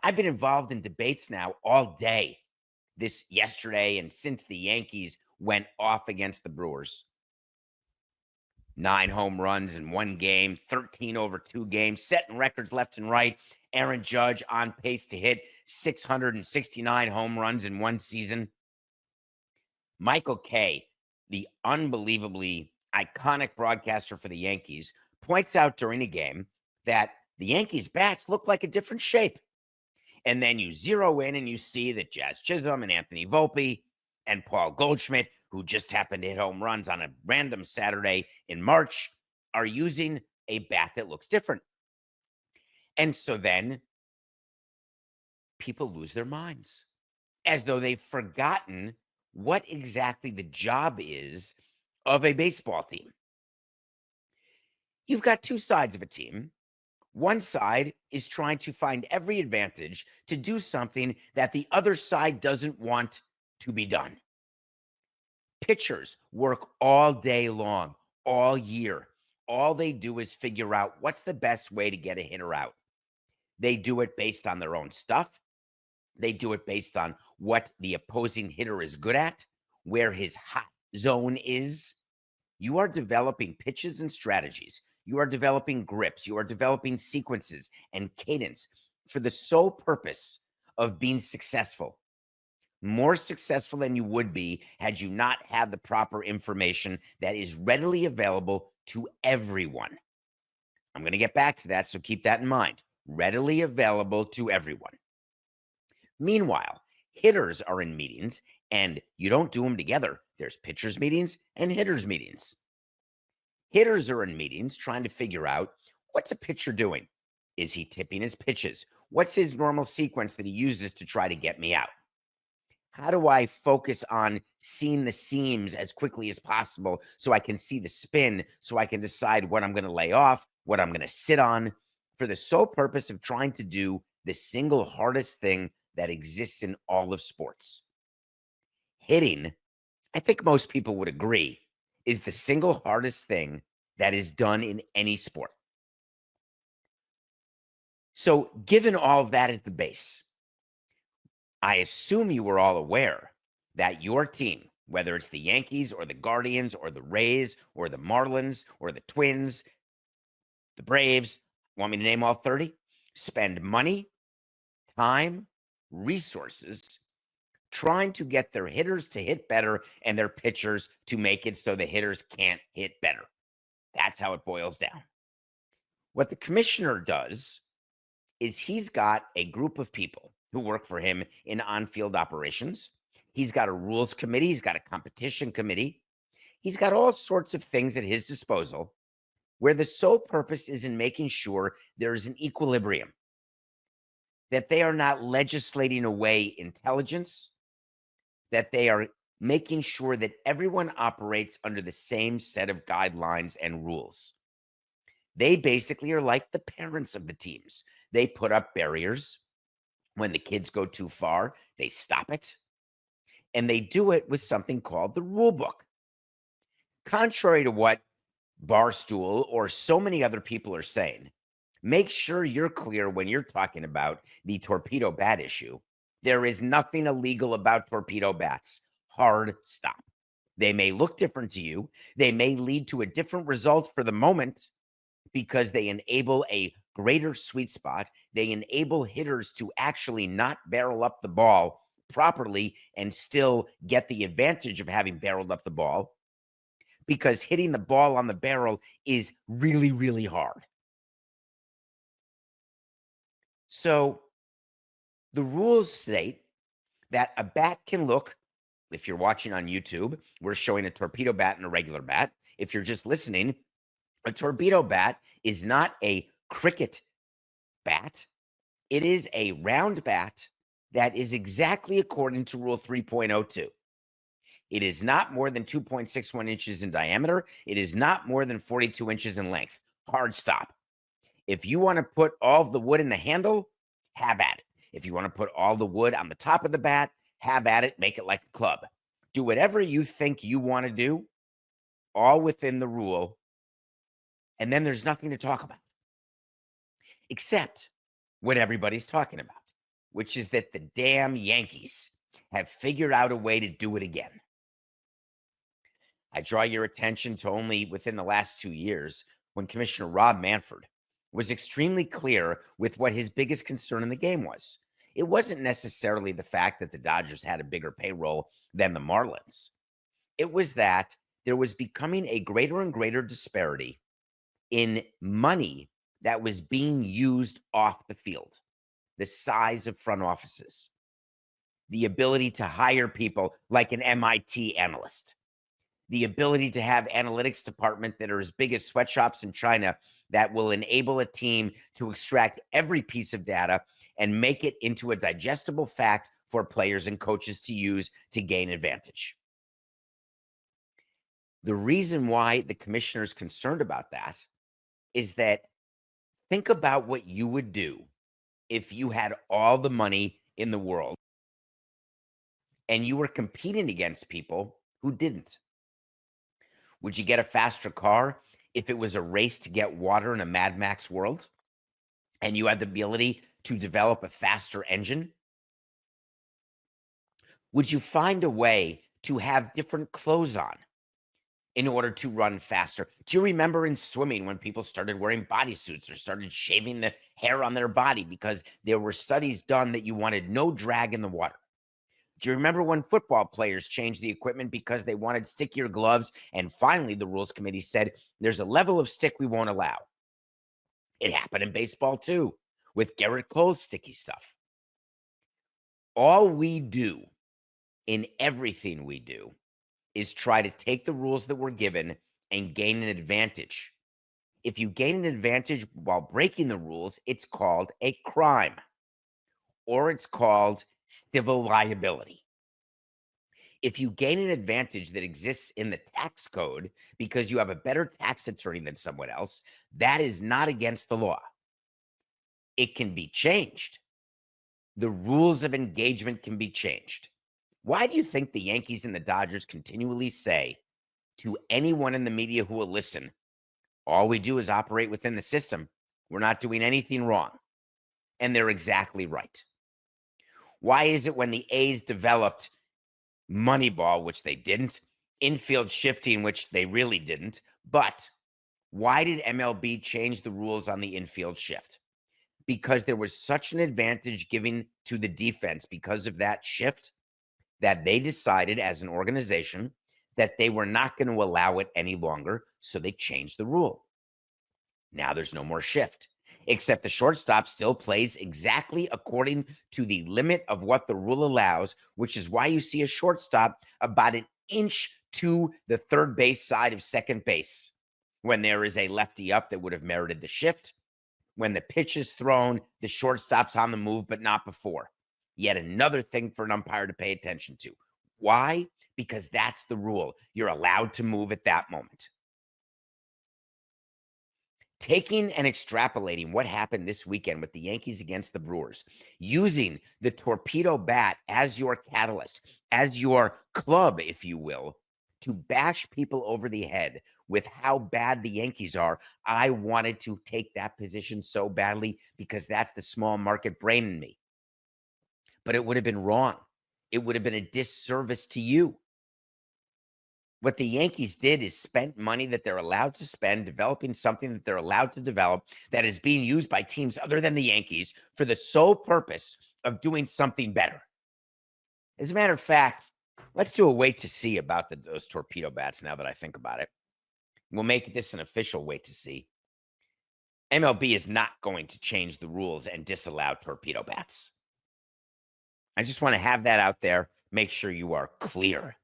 I've been involved in debates now all day, this yesterday, and since the Yankees went off against the Brewers. 9 home runs in one game, 13 over 2 games, setting records left and right. Aaron Judge on pace to hit 669 home runs in one season. Michael Kay, the unbelievably iconic broadcaster for the Yankees, points out during a game that the Yankees' bats look like a different shape. And then you zero in and you see that Jazz Chisholm and Anthony Volpe and Paul Goldschmidt, who just happened to hit home runs on a random Saturday in March, are using a bat that looks different. And so then people lose their minds as though they've forgotten what exactly the job is of a baseball team. You've got two sides of a team. One side is trying to find every advantage to do something that the other side doesn't want to be done. Pitchers work all day long, all year. All they do is figure out what's the best way to get a hitter out. They do it based on their own stuff. They do it based on what the opposing hitter is good at, where his hot zone is. You are developing pitches and strategies. You are developing grips. You are developing sequences and cadence for the sole purpose of being successful. More successful than you would be had you not had the proper information that is readily available to everyone. I'm going to get back to that, so keep that in mind. Readily available to everyone. Meanwhile, hitters are in meetings, and you don't do them together. There's pitchers' meetings and hitters' meetings. Hitters are in meetings trying to figure out, what's a pitcher doing? Is he tipping his pitches? What's his normal sequence that he uses to try to get me out? How do I focus on seeing the seams as quickly as possible so I can see the spin, so I can decide what I'm going to lay off, what I'm going to sit on, for the sole purpose of trying to do the single hardest thing that exists in all of sports? Hitting, I think most people would agree, is the single hardest thing that is done in any sport. So, given all of that as the base, I assume you were all aware that your team, whether it's the Yankees or the Guardians or the Rays or the Marlins or the Twins, the Braves, want me to name all 30? Spend money, time, resources trying to get their hitters to hit better and their pitchers to make it so the hitters can't hit better. That's how it boils down. What the commissioner does is he's got a group of people who work for him in on-field operations. He's got a rules committee. He's got a competition committee. He's got all sorts of things at his disposal where the sole purpose is in making sure there is an equilibrium, that they are not legislating away intelligence, that they are making sure that everyone operates under the same set of guidelines and rules. They basically are like the parents of the teams. They put up barriers. When the kids go too far, they stop it. And they do it with something called the rule book. Contrary to what Barstool or so many other people are saying, make sure you're clear when you're talking about the torpedo bat issue. There is nothing illegal about torpedo bats. Hard stop. They may look different to you. They may lead to a different result for the moment because they enable a greater sweet spot. They enable hitters to actually not barrel up the ball properly and still get the advantage of having barreled up the ball, because hitting the ball on the barrel is really, really hard. So the rules state that a bat can look, if you're watching on YouTube, we're showing a torpedo bat and a regular bat. If you're just listening, a torpedo bat is not a cricket bat. It is a round bat that is exactly according to Rule 3.02. It is not more than 2.61 inches in diameter. It is not more than 42 inches in length. Hard stop. If you want to put all of the wood in the handle, have at it. If you want to put all the wood on the top of the bat, have at it. Make it like a club. Do whatever you think you want to do, all within the rule. And then there's nothing to talk about except what everybody's talking about. which is that the damn Yankees have figured out a way to do it again. I draw your attention to only within the last 2 years when Commissioner Rob Manfred was extremely clear with what his biggest concern in the game was. It wasn't necessarily the fact that the Dodgers had a bigger payroll than the Marlins. It was that there was becoming a greater and greater disparity in money that was being used off the field, the size of front offices, the ability to hire people like an MIT analyst, the ability to have analytics department that are as big as sweatshops in China that will enable a team to extract every piece of data and make it into a digestible fact for players and coaches to use to gain advantage. The reason why the commissioner is concerned about that is that think about what you would do if you had all the money in the world and you were competing against people who didn't. Would you get a faster car if it was a race to get water in a Mad Max world and you had the ability to develop a faster engine? Would you find a way to have different clothes on in order to run faster? Do you remember in swimming when people started wearing bodysuits or started shaving the hair on their body because there were studies done that you wanted no drag in the water? Do you remember when football players changed the equipment because they wanted stickier gloves? And finally, the rules committee said, there's a level of stick we won't allow. It happened in baseball too, with Garrett Cole's sticky stuff. All we do in everything we do is try to take the rules that we're given and gain an advantage. If you gain an advantage while breaking the rules, it's called a crime, or it's called civil liability. If you gain an advantage that exists in the tax code because you have a better tax attorney than someone else, that is not against the law. It can be changed. The rules of engagement can be changed. Why do you think the Yankees and the Dodgers continually say to anyone in the media who will listen, all we do is operate within the system. We're not doing anything wrong. And they're exactly right. Why is it when the A's developed Moneyball, which they didn't, infield shifting, which they really didn't, but why did MLB change the rules on the infield shift? Because there was such an advantage given to the defense because of that shift that they decided as an organization that they were not going to allow it any longer, so they changed the rule. Now there's no more shift, except the shortstop still plays exactly according to the limit of what the rule allows, which is why you see a shortstop about an inch to the third base side of second base when there is a lefty up that would have merited the shift. When the pitch is thrown, the shortstop's on the move, but not before. Yet another thing for an umpire to pay attention to. Why? Because that's the rule. You're allowed to move at that moment. Taking and extrapolating what happened this weekend with the Yankees against the Brewers, using the torpedo bat as your catalyst, as your club, if you will, to bash people over the head with how bad the Yankees are. I wanted to take that position so badly because that's the small market brain in me. But it would have been wrong. It would have been a disservice to you. What the Yankees did is spent money that they're allowed to spend, developing something that they're allowed to develop that is being used by teams other than the Yankees for the sole purpose of doing something better. As a matter of fact, let's do a wait to see about those torpedo bats now that I think about it. We'll make this an official wait to see. MLB is not going to change the rules and disallow torpedo bats. I just want to have that out there. Make sure you are clear.